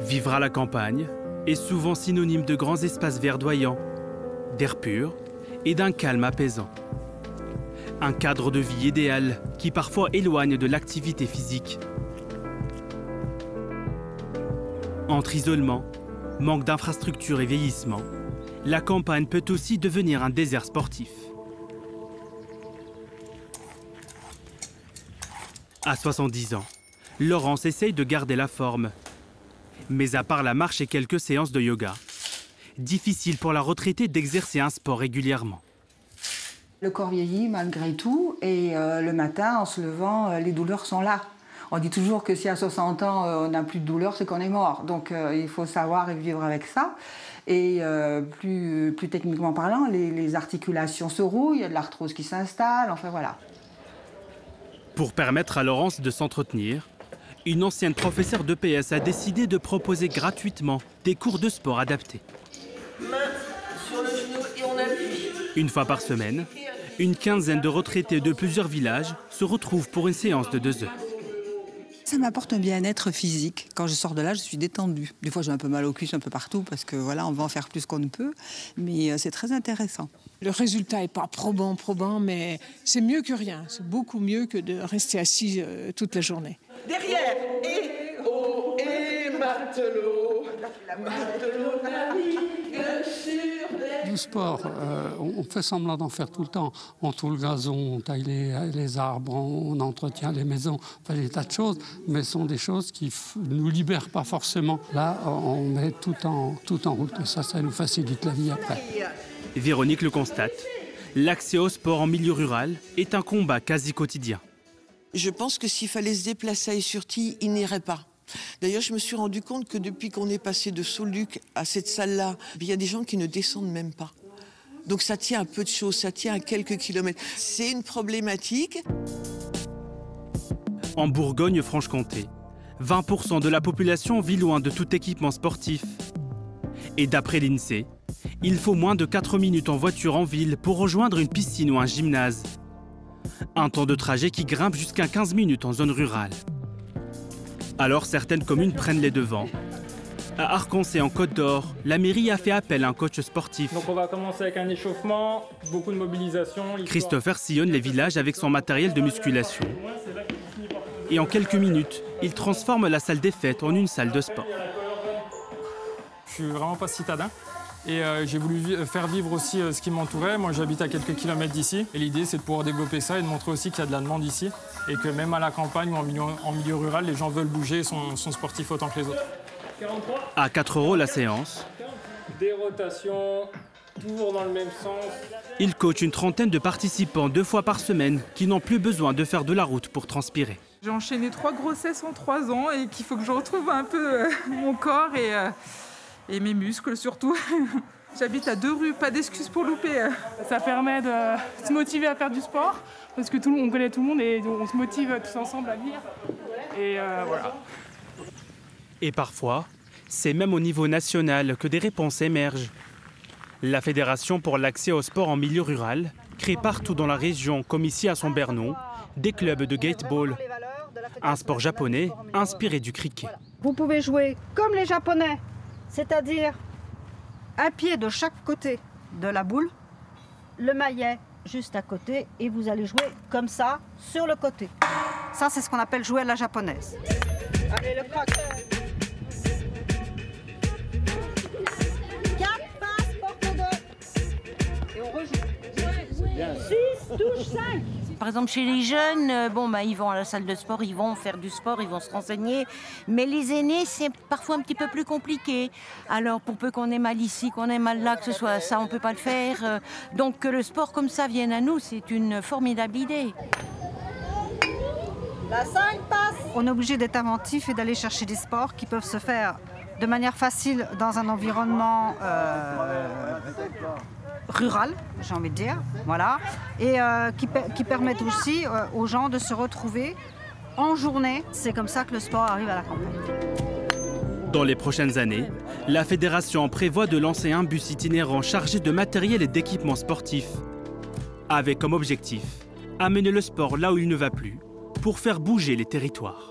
Vivre à la campagne est souvent synonyme de grands espaces verdoyants, d'air pur et d'un calme apaisant. Un cadre de vie idéal qui parfois éloigne de l'activité physique. Entre isolement, manque d'infrastructures et vieillissement, la campagne peut aussi devenir un désert sportif. À 70 ans, Laurence essaye de garder la forme. Mais à part la marche et quelques séances de yoga, difficile pour la retraitée d'exercer un sport régulièrement. Le corps vieillit malgré tout et le matin, en se levant, les douleurs sont là. On dit toujours que si à 60 ans, on n'a plus de douleur, c'est qu'on est mort. Donc il faut savoir et vivre avec ça. Et plus techniquement parlant, les articulations se rouillent, il y a de l'arthrose qui s'installe, enfin voilà. Pour permettre à Laurence de s'entretenir, une ancienne professeure d'EPS a décidé de proposer gratuitement des cours de sport adaptés. Main sur le genou et on appuie. Une fois par semaine, une quinzaine de retraités de plusieurs villages se retrouvent pour une séance de 2 heures. Ça m'apporte un bien-être physique. Quand je sors de là, je suis détendue. Des fois, j'ai un peu mal au cul, un peu partout, parce que voilà, on va en faire plus qu'on ne peut. Mais c'est très intéressant. Le résultat n'est pas probant, mais c'est mieux que rien. C'est beaucoup mieux que de rester assis toute la journée. Derrière, et haut, et matelot. Matelot navigue sur les... Du sport, on fait semblant d'en faire tout le temps. On tourne le gazon, on taille les arbres, on entretient les maisons, on fait des tas de choses, mais ce sont des choses qui ne nous libèrent pas forcément. Là, on met tout en route et ça nous facilite la vie après. Véronique le constate, l'accès au sport en milieu rural est un combat quasi quotidien. Je pense que s'il fallait se déplacer à Essurty, il n'irait pas. D'ailleurs, je me suis rendu compte que depuis qu'on est passé de Saulduc à cette salle-là, il y a des gens qui ne descendent même pas. Donc ça tient à peu de choses, ça tient à quelques kilomètres. C'est une problématique. En Bourgogne-Franche-Comté, 20% de la population vit loin de tout équipement sportif. Et d'après l'INSEE, il faut moins de 4 minutes en voiture en ville pour rejoindre une piscine ou un gymnase. Un temps de trajet qui grimpe jusqu'à 15 minutes en zone rurale. Alors certaines communes prennent les devants. À Arcancé en Côte d'Or, la mairie a fait appel à un coach sportif. Donc on va commencer avec un échauffement, beaucoup de mobilisation. Christopher sillonne les villages avec son matériel de musculation. Et en quelques minutes, il transforme la salle des fêtes en une salle de sport. Je suis vraiment pas citadin. Et j'ai voulu faire vivre aussi ce qui m'entourait. Moi, j'habite à quelques kilomètres d'ici. Et l'idée, c'est de pouvoir développer ça et de montrer aussi qu'il y a de la demande ici. Et que même à la campagne ou en milieu rural, les gens veulent bouger et sont sportifs autant que les autres. 43. À 4 € la séance. Des rotations, toujours dans le même sens. Il coach une trentaine de participants 2 fois par semaine qui n'ont plus besoin de faire de la route pour transpirer. J'ai enchaîné 3 grossesses en 3 ans et qu'il faut que je retrouve un peu mon corps et mes muscles surtout. J'habite à 2 rues, pas d'excuses pour louper. Ça permet de se motiver à faire du sport, parce que on connaît tout le monde et on se motive tous ensemble à venir. Et voilà. Et parfois, c'est même au niveau national que des réponses émergent. La Fédération pour l'accès au sport en milieu rural crée partout dans la région, comme ici à Saint-Bernon, des clubs de gateball, un sport japonais inspiré du cricket. Vous pouvez jouer comme les Japonais, c'est-à-dire un pied de chaque côté de la boule, le maillet juste à côté, et vous allez jouer comme ça sur le côté. Ça, c'est ce qu'on appelle jouer à la japonaise. Allez, le croc. 4 passes, porte 2. Et on rejoue. 6, touche 5. Par exemple, chez les jeunes, ils vont à la salle de sport, ils vont faire du sport, ils vont se renseigner. Mais les aînés, c'est parfois un petit peu plus compliqué. Alors, pour peu qu'on ait mal ici, qu'on ait mal là, que ce soit ça, on ne peut pas le faire. Donc, que le sport comme ça vienne à nous, c'est une formidable idée. La 5 passe. On est obligé d'être inventif et d'aller chercher des sports qui peuvent se faire de manière facile dans un environnement rural, j'ai envie de dire, voilà, et qui permettent aussi aux gens de se retrouver en journée. C'est comme ça que le sport arrive à la campagne. Dans les prochaines années, la fédération prévoit de lancer un bus itinérant chargé de matériel et d'équipements sportifs, avec comme objectif amener le sport là où il ne va plus, pour faire bouger les territoires.